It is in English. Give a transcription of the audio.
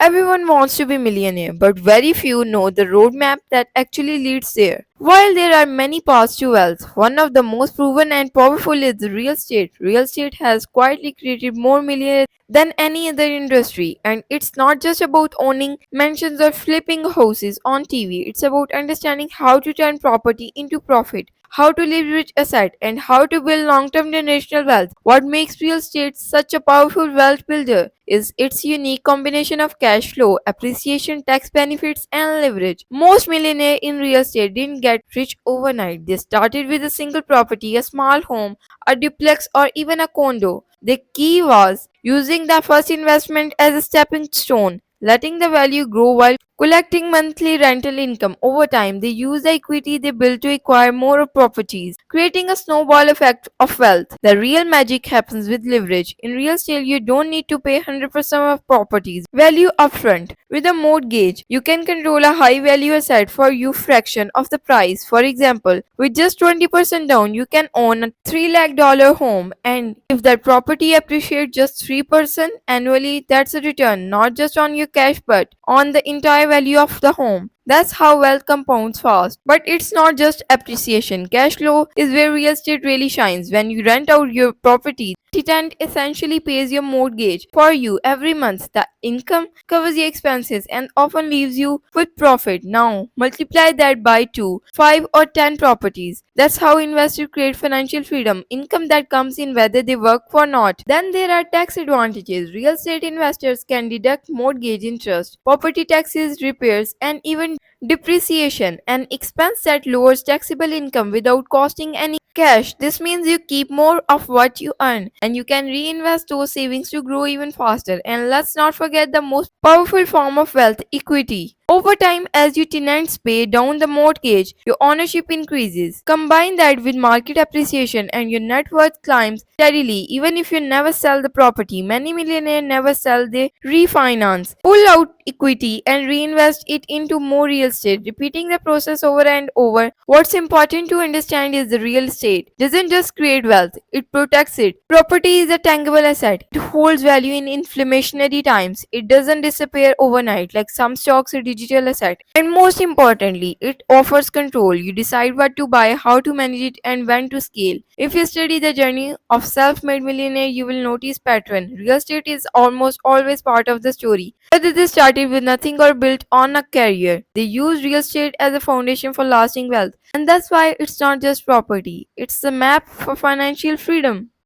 Everyone wants to be millionaire, but very few know the roadmap that actually leads there. While there are many paths to wealth, one of the most proven and powerful is the real estate. Real estate has quietly created more millionaires than any other industry, and it's not just about owning mansions or flipping houses on TV. It's about understanding how to turn property into profit, how to leverage asset, and how to build long-term generational wealth. What makes real estate such a powerful wealth builder is its unique combination of cash flow, appreciation, tax benefits, and leverage. Most millionaires in real estate didn't get rich overnight. They started with a single property, a small home, a duplex, or even a condo. The key was using the first investment as a stepping stone, letting the value grow while collecting monthly rental income. Over time, they use the equity they build to acquire more properties, creating a snowball effect of wealth. The real magic happens with leverage. In real estate, you don't need to pay 100% of properties value upfront. With a mortgage, you can control a high value asset for you fraction of the price. For example, with just 20% down, you can own a $3 lakh home, and if that property appreciates just 3% annually, that's a return not just on your cash but on the entire value of the home. That's how wealth compounds fast. But it's not just appreciation. Cash flow is where real estate really shines. When you rent out your property, the tenant essentially pays your mortgage for you every month. The income covers your expenses and often leaves you with profit. Now, multiply that by 2, 5, or 10 properties. That's how investors create financial freedom, income that comes in whether they work or not. Then there are tax advantages. Real estate investors can deduct mortgage interest, property taxes, repairs, and even depreciation, an expense that lowers taxable income without costing any cash. This means you keep more of what you earn and you can reinvest those savings to grow even faster. And let's not forget the most powerful form of wealth, equity. Over time, as your tenants pay down the mortgage, your ownership increases. Combine that with market appreciation and your net worth climbs steadily even if you never sell the property. Many millionaires never sell, they refinance, pull out equity, and reinvest it into more real estate, repeating the process over and over. What's important to understand is the real estate doesn't just create wealth, it protects it. Property is a tangible asset. It holds value in inflationary times. It doesn't disappear overnight like some stocks or digital asset. And most importantly, it offers control. You decide what to buy, how to manage it, and when to scale. If you study the journey of self-made millionaire, you will notice pattern. Real estate is almost always part of the story. Whether they started with nothing or built on a career, they use real estate as a foundation for lasting wealth. And that's why it's not just property, it's the map for financial freedom.